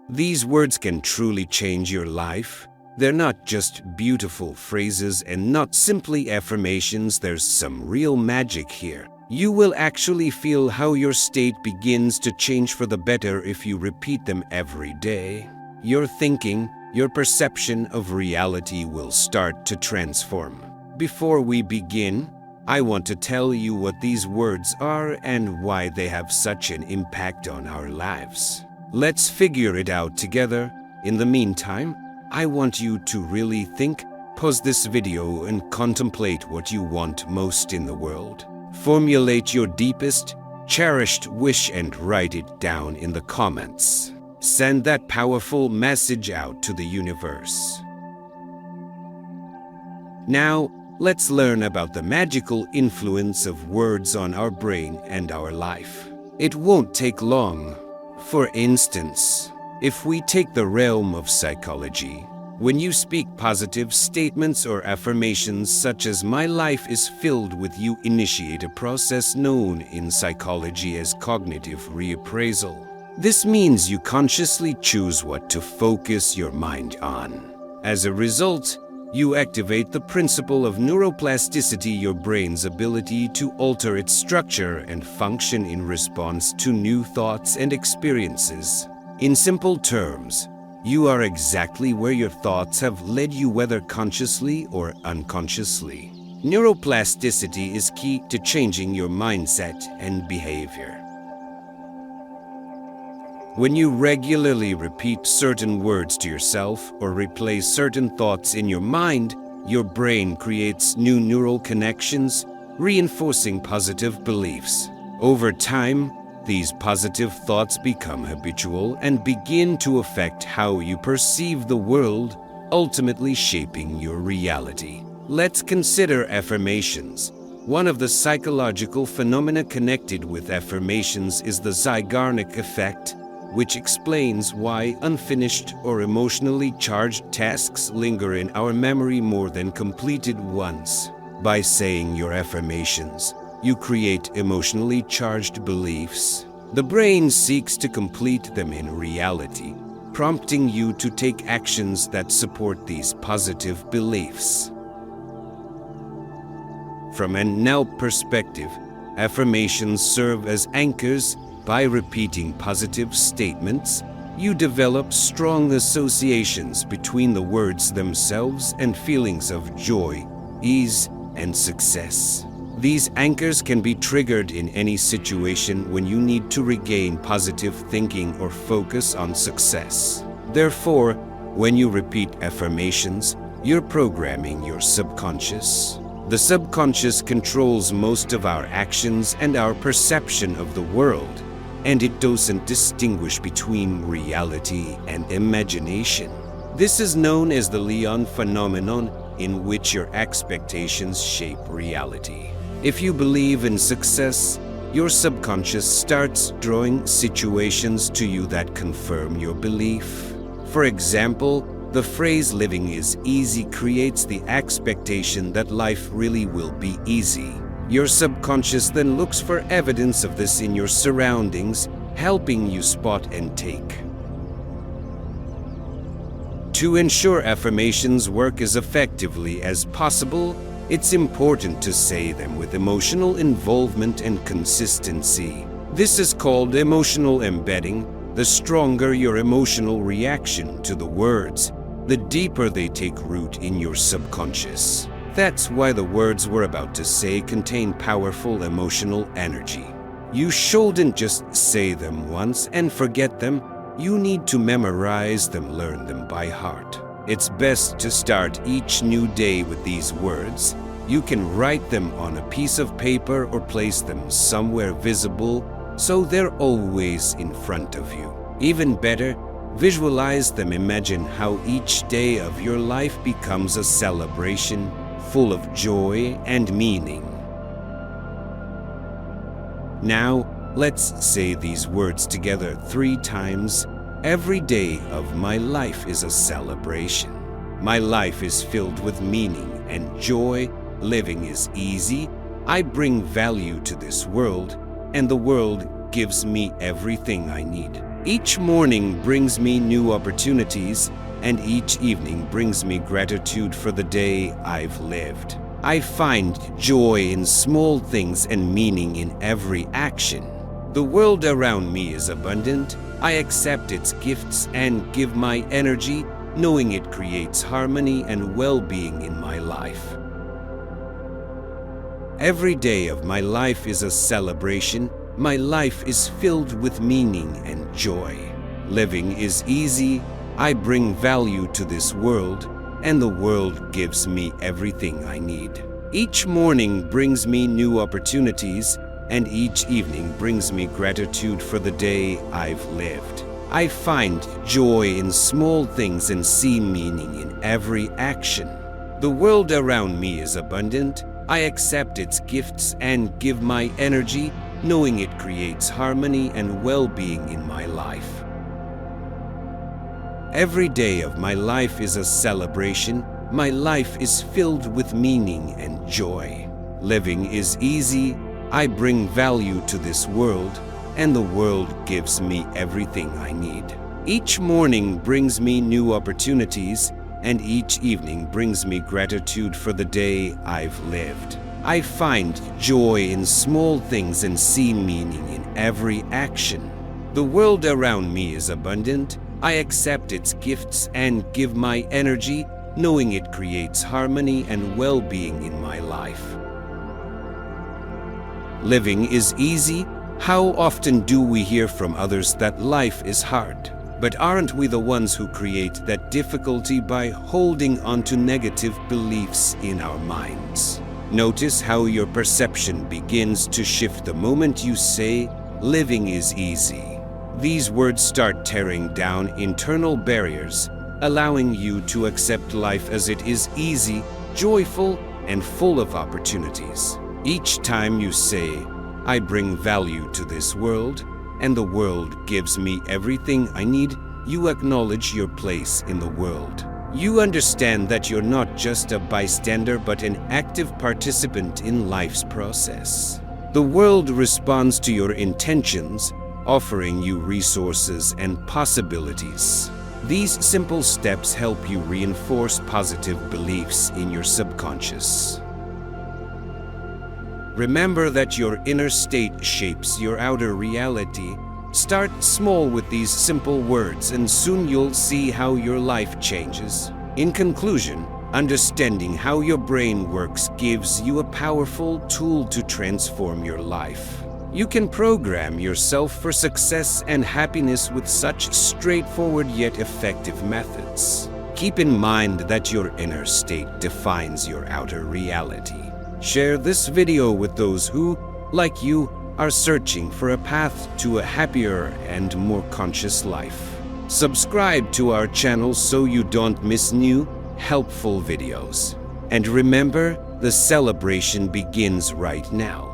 These words can truly change your life. They're not just beautiful phrases and not simply affirmations. There's some real magic here. You will actually feel how your state begins to change for the better if you repeat them every day. Your thinking, your perception of reality will start to transform. Before we begin, I want to tell you what these words are and why they have such an impact on our lives. Let's figure it out together. In the meantime, I want you to really think, pause this video and contemplate what you want most in the world. Formulate your deepest, cherished wish and write it down in the comments. Send that powerful message out to the universe. Now, let's learn about the magical influence of words on our brain and our life. It won't take long. For instance, if we take the realm of psychology, when you speak positive statements or affirmations such as "my life is filled with," you initiate a process known in psychology as cognitive reappraisal. This means you consciously choose what to focus your mind on. As a result, you activate the principle of neuroplasticity, your brain's ability to alter its structure and function in response to new thoughts and experiences. In simple terms, you are exactly where your thoughts have led you, whether consciously or unconsciously. Neuroplasticity is key to changing your mindset and behavior. When you regularly repeat certain words to yourself or replay certain thoughts in your mind, your brain creates new neural connections, reinforcing positive beliefs. Over time, these positive thoughts become habitual and begin to affect how you perceive the world, ultimately shaping your reality. Let's consider affirmations. One of the psychological phenomena connected with affirmations is the Zeigarnik effect, which explains why unfinished or emotionally charged tasks linger in our memory more than completed ones. By saying your affirmations, you create emotionally charged beliefs. The brain seeks to complete them in reality, prompting you to take actions that support these positive beliefs. From an NLP perspective, affirmations serve as anchors. By repeating positive statements, you develop strong associations between the words themselves and feelings of joy, ease, and success. These anchors can be triggered in any situation when you need to regain positive thinking or focus on success. Therefore, when you repeat affirmations, you're programming your subconscious. The subconscious controls most of our actions and our perception of the world, and it doesn't distinguish between reality and imagination. This is known as the Leon phenomenon, in which your expectations shape reality. If you believe in success, your subconscious starts drawing situations to you that confirm your belief. For example, the phrase "living is easy" creates the expectation that life really will be easy. Your subconscious then looks for evidence of this in your surroundings, helping you spot and take. To ensure affirmations work as effectively as possible, it's important to say them with emotional involvement and consistency. This is called emotional embedding. The stronger your emotional reaction to the words, the deeper they take root in your subconscious. That's why the words we're about to say contain powerful emotional energy. You shouldn't just say them once and forget them. You need to memorize them, learn them by heart. It's best to start each new day with these words. You can write them on a piece of paper or place them somewhere visible so they're always in front of you. Even better, visualize them. Imagine how each day of your life becomes a celebration full of joy and meaning. Now, let's say these words together 3 times. Every day of my life is a celebration. My life is filled with meaning and joy. Living is easy. I bring value to this world, and the world gives me everything I need. Each morning brings me new opportunities, and each evening brings me gratitude for the day I've lived. I find joy in small things and meaning in every action. The world around me is abundant. I accept its gifts and give my energy, knowing it creates harmony and well-being in my life. Every day of my life is a celebration. My life is filled with meaning and joy. Living is easy. I bring value to this world, and the world gives me everything I need. Each morning brings me new opportunities, and each evening brings me gratitude for the day I've lived. I find joy in small things and see meaning in every action. The world around me is abundant. I accept its gifts and give my energy, knowing it creates harmony and well-being in my life. Every day of my life is a celebration. My life is filled with meaning and joy. Living is easy. I bring value to this world, and the world gives me everything I need. Each morning brings me new opportunities, and each evening brings me gratitude for the day I've lived. I find joy in small things and see meaning in every action. The world around me is abundant. I accept its gifts and give my energy, knowing it creates harmony and well-being in my life. Living is easy. How often do we hear from others that life is hard? But aren't we the ones who create that difficulty by holding on to negative beliefs in our minds? Notice how your perception begins to shift the moment you say, "Living is easy." These words start tearing down internal barriers, allowing you to accept life as it is easy, joyful, and full of opportunities. Each time you say, "I bring value to this world, and the world gives me everything I need," you acknowledge your place in the world. You understand that you're not just a bystander but an active participant in life's process. The world responds to your intentions, offering you resources and possibilities. These simple steps help you reinforce positive beliefs in your subconscious. Remember that your inner state shapes your outer reality. Start small with these simple words, and soon you'll see how your life changes. In conclusion, understanding how your brain works gives you a powerful tool to transform your life. You can program yourself for success and happiness with such straightforward yet effective methods. Keep in mind that your inner state defines your outer reality. Share this video with those who, like you, are searching for a path to a happier and more conscious life. Subscribe to our channel so you don't miss new, helpful videos. And remember, the celebration begins right now.